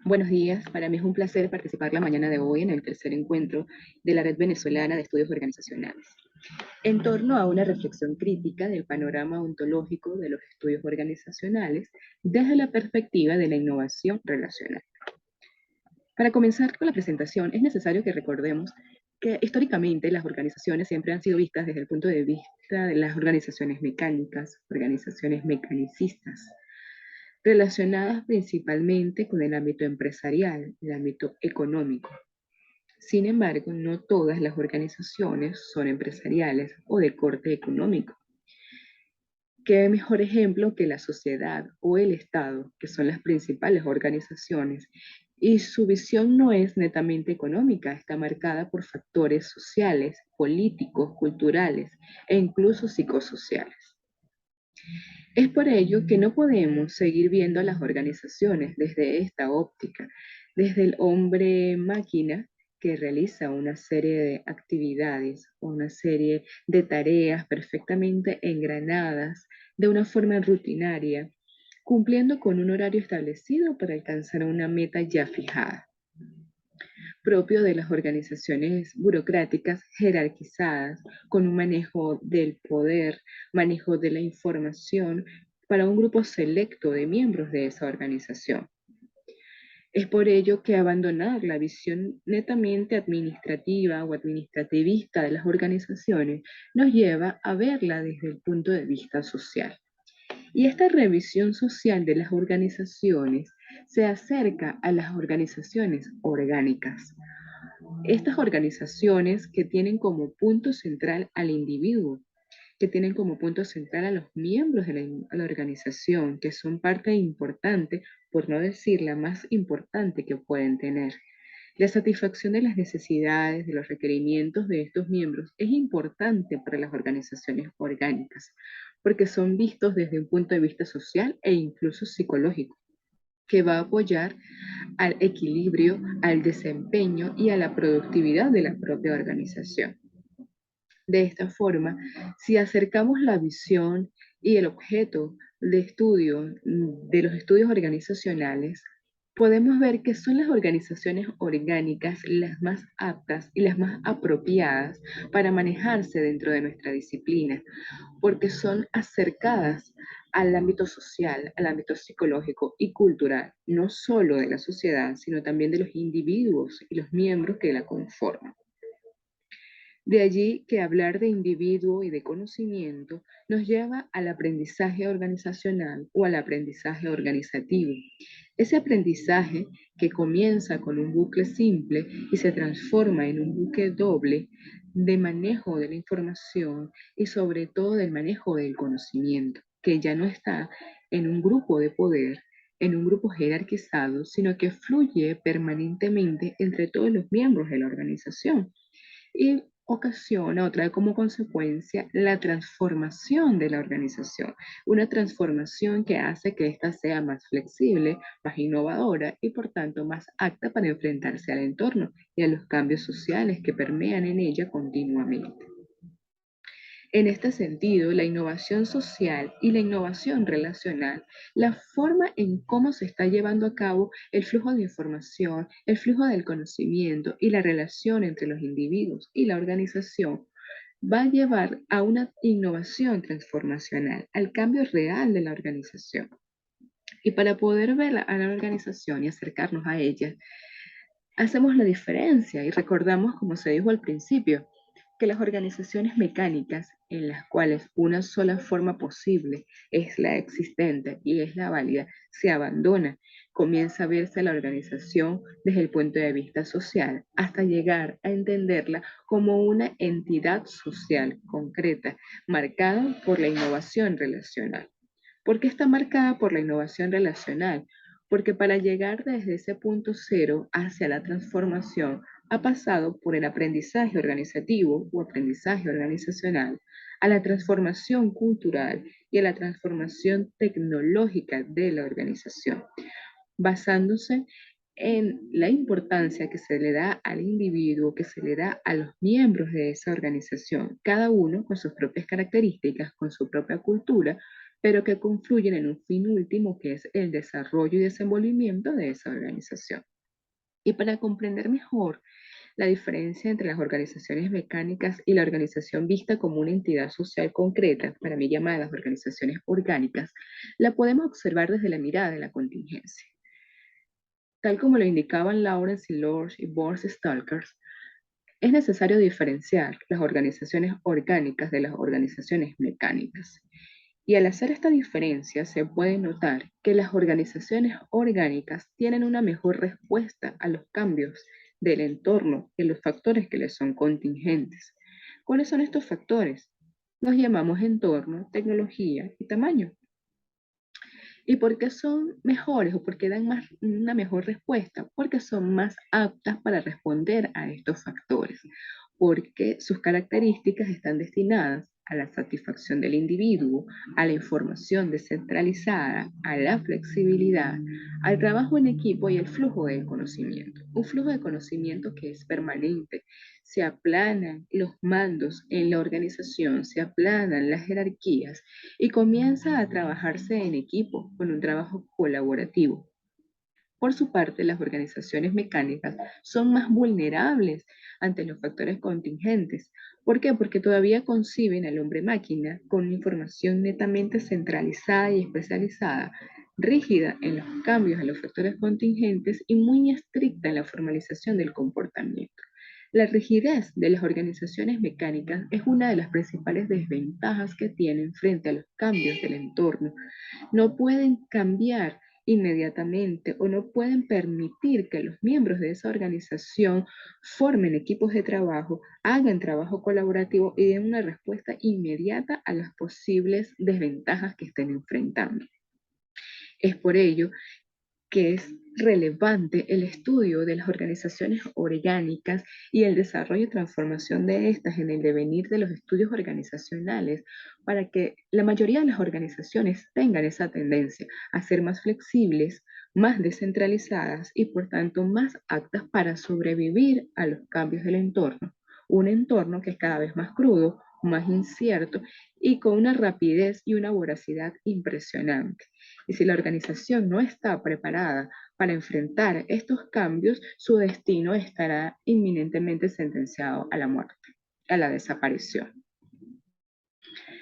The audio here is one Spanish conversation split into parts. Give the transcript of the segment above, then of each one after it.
Buenos días, para mí es un placer participar la mañana de hoy en el tercer encuentro de la Red Venezolana de Estudios Organizacionales, en torno a una reflexión crítica del panorama ontológico de los estudios organizacionales desde la perspectiva de la innovación relacional. Para comenzar con la presentación, es necesario que recordemos que históricamente las organizaciones siempre han sido vistas desde el punto de vista de las organizaciones mecánicas, organizaciones mecanicistas, relacionadas principalmente con el ámbito empresarial, el ámbito económico. Sin embargo, no todas las organizaciones son empresariales o de corte económico. ¿Qué mejor ejemplo que la sociedad o el Estado, que son las principales organizaciones? Y su visión no es netamente económica, está marcada por factores sociales, políticos, culturales e incluso psicosociales. Es por ello que no podemos seguir viendo a las organizaciones desde esta óptica, desde el hombre máquina que realiza una serie de actividades, una serie de tareas perfectamente engranadas de una forma rutinaria, cumpliendo con un horario establecido para alcanzar una meta ya fijada, propio de las organizaciones burocráticas jerarquizadas, con un manejo del poder, manejo de la información para un grupo selecto de miembros de esa organización. Es por ello que abandonar la visión netamente administrativa o administrativista de las organizaciones nos lleva a verla desde el punto de vista social. Y esta revisión social de las organizaciones se acerca a las organizaciones orgánicas, estas organizaciones que tienen como punto central al individuo, que tienen como punto central a los miembros de la organización, que son parte importante, por no decir la más importante que pueden tener. La satisfacción de las necesidades, de los requerimientos de estos miembros es importante para las organizaciones orgánicas, porque son vistos desde un punto de vista social e incluso psicológico, que va a apoyar al equilibrio, al desempeño y a la productividad de la propia organización. De esta forma, si acercamos la visión y el objeto de estudio de los estudios organizacionales, podemos ver que son las organizaciones orgánicas las más aptas y las más apropiadas para manejarse dentro de nuestra disciplina, porque son acercadas al ámbito social, al ámbito psicológico y cultural, no solo de la sociedad, sino también de los individuos y los miembros que la conforman. De allí que hablar de individuo y de conocimiento nos lleva al aprendizaje organizacional o al aprendizaje organizativo. Ese aprendizaje que comienza con un bucle simple y se transforma en un bucle doble de manejo de la información y sobre todo del manejo del conocimiento, que ya no está en un grupo de poder, en un grupo jerarquizado, sino que fluye permanentemente entre todos los miembros de la organización y ocasiona o trae como consecuencia la transformación de la organización, una transformación que hace que ésta sea más flexible, más innovadora y por tanto más apta para enfrentarse al entorno y a los cambios sociales que permean en ella continuamente. En este sentido, la innovación social y la innovación relacional, la forma en cómo se está llevando a cabo el flujo de información, el flujo del conocimiento y la relación entre los individuos y la organización, va a llevar a una innovación transformacional, al cambio real de la organización. Y para poder ver a la organización y acercarnos a ella, hacemos la diferencia y recordamos, como se dijo al principio, que las organizaciones mecánicas en las cuales una sola forma posible es la existente y es la válida, se abandona. Comienza a verse la organización desde el punto de vista social hasta llegar a entenderla como una entidad social concreta, marcada por la innovación relacional. ¿Por qué está marcada por la innovación relacional? Porque para llegar desde ese punto cero hacia la transformación ha pasado por el aprendizaje organizativo o aprendizaje organizacional, a la transformación cultural y a la transformación tecnológica de la organización, basándose en la importancia que se le da al individuo, que se le da a los miembros de esa organización, cada uno con sus propias características, con su propia cultura, pero que confluyen en un fin último que es el desarrollo y desenvolvimiento de esa organización. Y para comprender mejor la diferencia entre las organizaciones mecánicas y la organización vista como una entidad social concreta, para mí llamadas organizaciones orgánicas, la podemos observar desde la mirada de la contingencia. Tal como lo indicaban Lawrence y Lorsch y Boris Stalkers, es necesario diferenciar las organizaciones orgánicas de las organizaciones mecánicas. Y al hacer esta diferencia se puede notar que las organizaciones orgánicas tienen una mejor respuesta a los cambios del entorno y los factores que les son contingentes. ¿Cuáles son estos factores? Los llamamos entorno, tecnología y tamaño. ¿Y por qué son mejores o por qué dan una mejor respuesta? Porque son más aptas para responder a estos factores, porque sus características están destinadas a la satisfacción del individuo, a la información descentralizada, a la flexibilidad, al trabajo en equipo y el flujo del conocimiento. Un flujo de conocimiento que es permanente. Se aplanan los mandos en la organización, se aplanan las jerarquías y comienza a trabajarse en equipo con un trabajo colaborativo. Por su parte, las organizaciones mecánicas son más vulnerables ante los factores contingentes. ¿Por qué? Porque todavía conciben al hombre máquina con información netamente centralizada y especializada, rígida en los cambios a los factores contingentes y muy estricta en la formalización del comportamiento. La rigidez de las organizaciones mecánicas es una de las principales desventajas que tienen frente a los cambios del entorno. No pueden cambiar inmediatamente o no pueden permitir que los miembros de esa organización formen equipos de trabajo, hagan trabajo colaborativo y den una respuesta inmediata a las posibles desventajas que estén enfrentando. Es por ello que es relevante el estudio de las organizaciones orgánicas y el desarrollo y transformación de estas en el devenir de los estudios organizacionales para que la mayoría de las organizaciones tengan esa tendencia a ser más flexibles, más descentralizadas y por tanto más aptas para sobrevivir a los cambios del entorno. Un entorno que es cada vez más crudo, más incierto y con una rapidez y una voracidad impresionante. Y si la organización no está preparada para enfrentar estos cambios, su destino estará inminentemente sentenciado a la muerte, a la desaparición.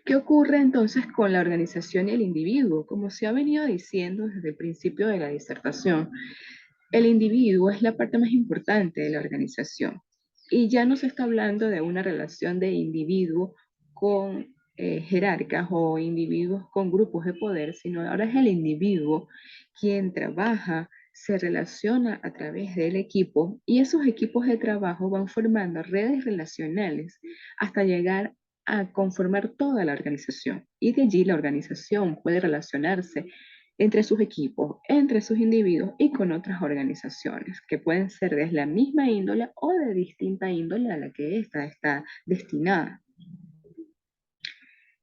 ¿Qué ocurre entonces con la organización y el individuo? Como se ha venido diciendo desde el principio de la disertación, el individuo es la parte más importante de la organización. Y ya no se está hablando de una relación de individuo con jerarcas o individuos con grupos de poder, sino ahora es el individuo quien trabaja, se relaciona a través del equipo y esos equipos de trabajo van formando redes relacionales hasta llegar a conformar toda la organización. Y de allí la organización puede relacionarse entre sus equipos, entre sus individuos y con otras organizaciones que pueden ser de la misma índole o de distinta índole a la que ésta está destinada.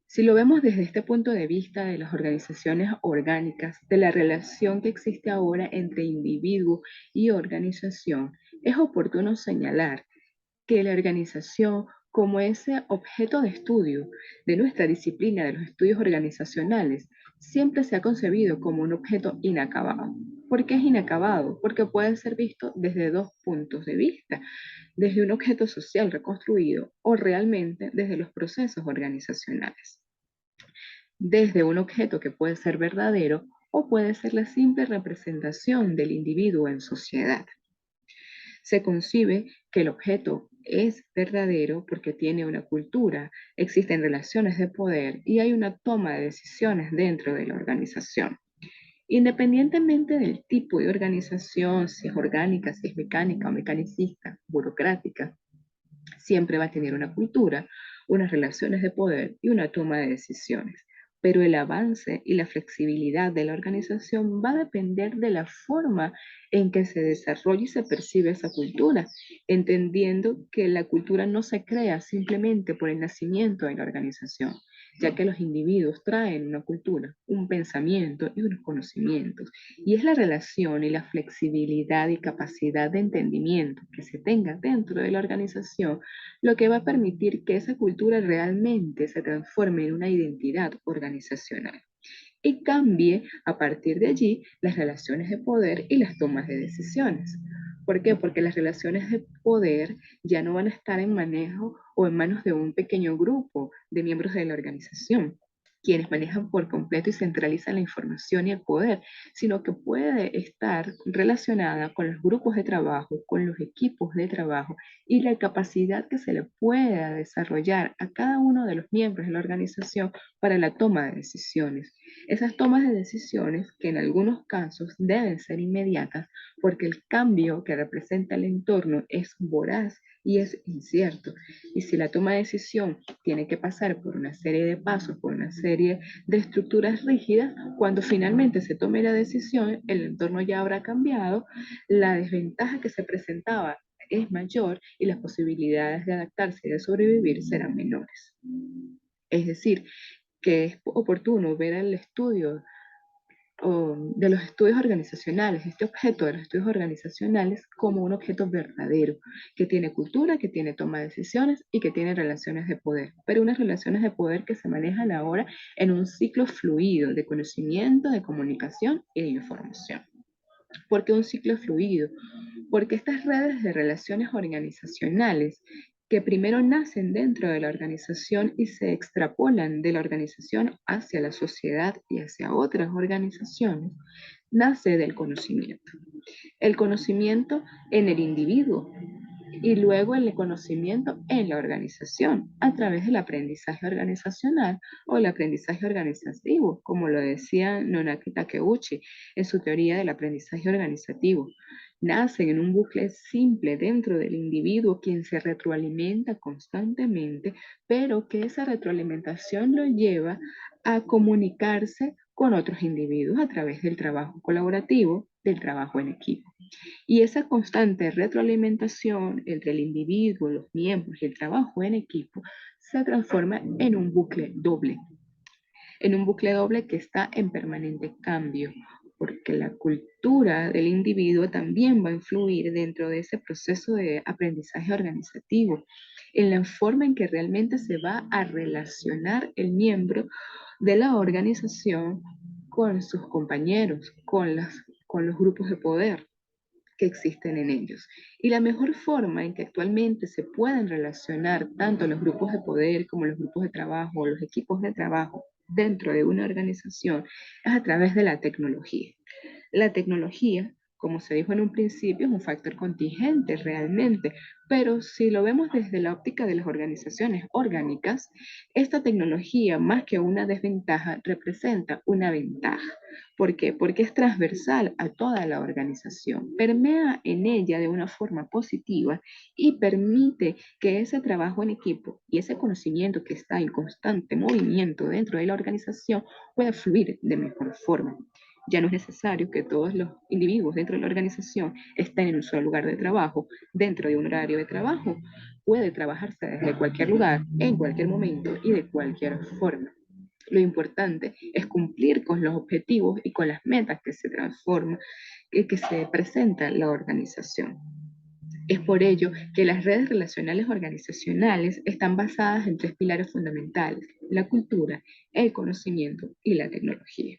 Si lo vemos desde este punto de vista de las organizaciones orgánicas, de la relación que existe ahora entre individuo y organización, es oportuno señalar que la organización como ese objeto de estudio de nuestra disciplina de los estudios organizacionales siempre se ha concebido como un objeto inacabado. ¿Por qué es inacabado? Porque puede ser visto desde dos puntos de vista, desde un objeto social reconstruido o realmente desde los procesos organizacionales. Desde un objeto que puede ser verdadero o puede ser la simple representación del individuo en sociedad. Se concibe que el objeto es verdadero porque tiene una cultura, existen relaciones de poder y hay una toma de decisiones dentro de la organización. Independientemente del tipo de organización, si es orgánica, si es mecánica o mecanicista, burocrática, siempre va a tener una cultura, unas relaciones de poder y una toma de decisiones. Pero el avance y la flexibilidad de la organización va a depender de la forma en que se desarrolla y se percibe esa cultura, entendiendo que la cultura no se crea simplemente por el nacimiento de la organización, ya que los individuos traen una cultura, un pensamiento y unos conocimientos. Y es la relación y la flexibilidad y capacidad de entendimiento que se tenga dentro de la organización lo que va a permitir que esa cultura realmente se transforme en una identidad organizacional. y cambie a partir de allí las relaciones de poder y las tomas de decisiones. ¿Por qué? Porque las relaciones de poder ya no van a estar en manejo o en manos de un pequeño grupo de miembros de la organización, quienes manejan por completo y centralizan la información y el poder, sino que puede estar relacionada con los grupos de trabajo, con los equipos de trabajo y la capacidad que se le pueda desarrollar a cada uno de los miembros de la organización para la toma de decisiones. Esas tomas de decisiones que en algunos casos deben ser inmediatas porque el cambio que representa el entorno es voraz y es incierto. Y si la toma de decisión tiene que pasar por una serie de pasos, por una serie de estructuras rígidas, cuando finalmente se tome la decisión, el entorno ya habrá cambiado, la desventaja que se presentaba es mayor y las posibilidades de adaptarse y de sobrevivir serán menores. Es decir, que es oportuno ver el estudio de los estudios organizacionales, este objeto de los estudios organizacionales como un objeto verdadero, que tiene cultura, que tiene toma de decisiones y que tiene relaciones de poder, pero unas relaciones de poder que se manejan ahora en un ciclo fluido de conocimiento, de comunicación y de información. ¿Por qué un ciclo fluido? Porque estas redes de relaciones organizacionales que primero nacen dentro de la organización y se extrapolan de la organización hacia la sociedad y hacia otras organizaciones, nace del conocimiento. El conocimiento en el individuo y luego el conocimiento en la organización a través del aprendizaje organizacional o el aprendizaje organizativo, como lo decía Nonaki Takeuchi en su teoría del aprendizaje organizativo. Nacen en un bucle simple dentro del individuo quien se retroalimenta constantemente, pero que esa retroalimentación lo lleva a comunicarse con otros individuos a través del trabajo colaborativo, del trabajo en equipo. Y esa constante retroalimentación entre el individuo, los miembros y el trabajo en equipo se transforma en un bucle doble que está en permanente cambio, porque la cultura del individuo también va a influir dentro de ese proceso de aprendizaje organizativo, en la forma en que realmente se va a relacionar el miembro de la organización con sus compañeros, con los grupos de poder que existen en ellos. Y la mejor forma en que actualmente se pueden relacionar tanto los grupos de poder como los grupos de trabajo o los equipos de trabajo dentro de una organización es a través de la tecnología. La tecnología, como se dijo en un principio, es un factor contingente realmente, pero si lo vemos desde la óptica de las organizaciones orgánicas, esta tecnología, más que una desventaja, representa una ventaja. ¿Por qué? Porque es transversal a toda la organización, permea en ella de una forma positiva y permite que ese trabajo en equipo y ese conocimiento que está en constante movimiento dentro de la organización pueda fluir de mejor forma. Ya no es necesario que todos los individuos dentro de la organización estén en un solo lugar de trabajo, dentro de un horario de trabajo. Puede trabajarse desde cualquier lugar, en cualquier momento y de cualquier forma. Lo importante es cumplir con los objetivos y con las metas que se transforman, que se presenta en la organización. Es por ello que las redes relacionales organizacionales están basadas en tres pilares fundamentales: la cultura, el conocimiento y la tecnología.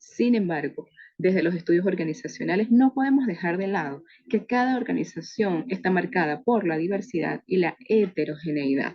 Sin embargo, desde los estudios organizacionales no podemos dejar de lado que cada organización está marcada por la diversidad y la heterogeneidad.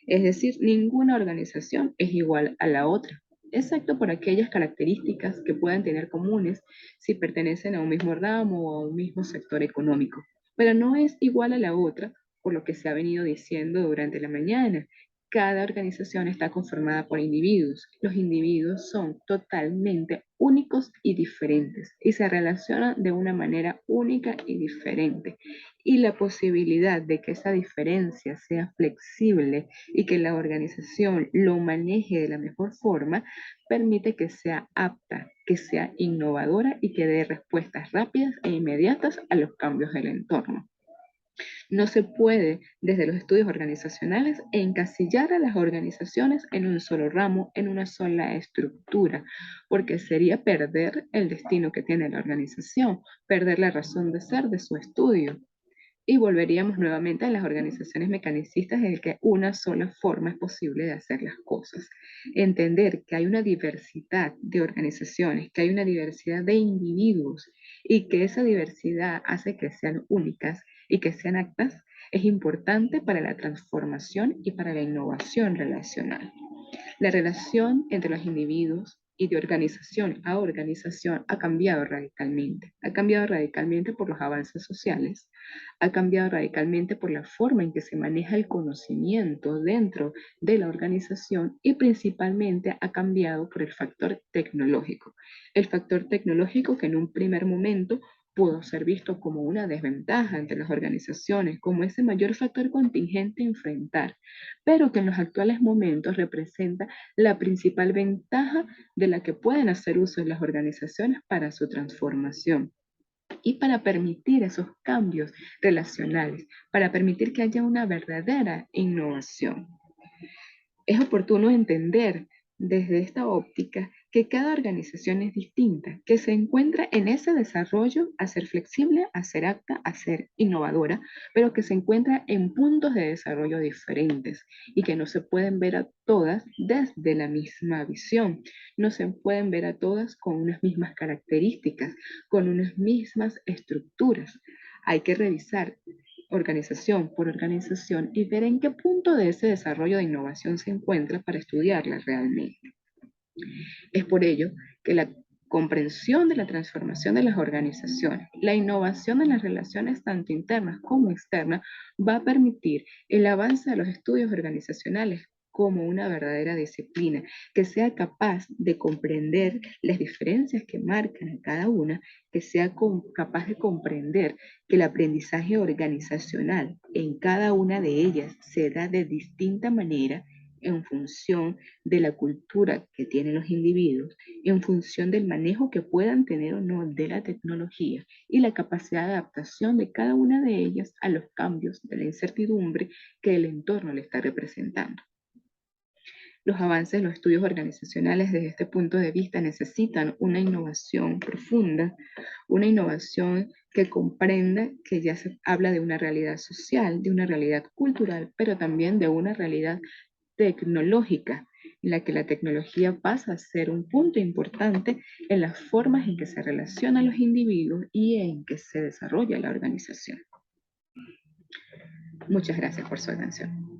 Es decir, ninguna organización es igual a la otra, excepto por aquellas características que puedan tener comunes si pertenecen a un mismo ramo o a un mismo sector económico. Pero no es igual a la otra, por lo que se ha venido diciendo durante la mañana. Cada organización está conformada por individuos. Los individuos son totalmente únicos y diferentes y se relacionan de una manera única y diferente. Y la posibilidad de que esa diferencia sea flexible y que la organización lo maneje de la mejor forma permite que sea apta, que sea innovadora y que dé respuestas rápidas e inmediatas a los cambios del entorno. No se puede, desde los estudios organizacionales, encasillar a las organizaciones en un solo ramo, en una sola estructura, porque sería perder el destino que tiene la organización, perder la razón de ser de su estudio. Y volveríamos nuevamente a las organizaciones mecanicistas en el que una sola forma es posible de hacer las cosas. Entender que hay una diversidad de organizaciones, que hay una diversidad de individuos y que esa diversidad hace que sean únicas y que sean aptas es importante para la transformación y para la innovación relacional. La relación entre los individuos y de organización a organización ha cambiado radicalmente. Ha cambiado radicalmente por los avances sociales, ha cambiado radicalmente por la forma en que se maneja el conocimiento dentro de la organización y principalmente ha cambiado por el factor tecnológico. El factor tecnológico que en un primer momento pudo ser visto como una desventaja entre las organizaciones, como ese mayor factor contingente a enfrentar, pero que en los actuales momentos representa la principal ventaja de la que pueden hacer uso las organizaciones para su transformación y para permitir esos cambios relacionales, para permitir que haya una verdadera innovación. Es oportuno entender desde esta óptica que cada organización es distinta, que se encuentra en ese desarrollo a ser flexible, a ser apta, a ser innovadora, pero que se encuentra en puntos de desarrollo diferentes y que no se pueden ver a todas desde la misma visión, no se pueden ver a todas con unas mismas características, con unas mismas estructuras. Hay que revisar organización por organización y ver en qué punto de ese desarrollo de innovación se encuentra para estudiarla realmente. Es por ello que la comprensión de la transformación de las organizaciones, la innovación de las relaciones tanto internas como externas, va a permitir el avance de los estudios organizacionales como una verdadera disciplina, que sea capaz de comprender las diferencias que marcan a cada una, que sea capaz de comprender que el aprendizaje organizacional en cada una de ellas se da de distinta manera en función de la cultura que tienen los individuos, en función del manejo que puedan tener o no de la tecnología y la capacidad de adaptación de cada una de ellas a los cambios de la incertidumbre que el entorno le está representando. Los avances de los estudios organizacionales desde este punto de vista necesitan una innovación profunda, una innovación que comprenda que ya se habla de una realidad social, de una realidad cultural, pero también de una realidad tecnológica, en la que la tecnología pasa a ser un punto importante en las formas en que se relacionan los individuos y en que se desarrolla la organización. Muchas gracias por su atención.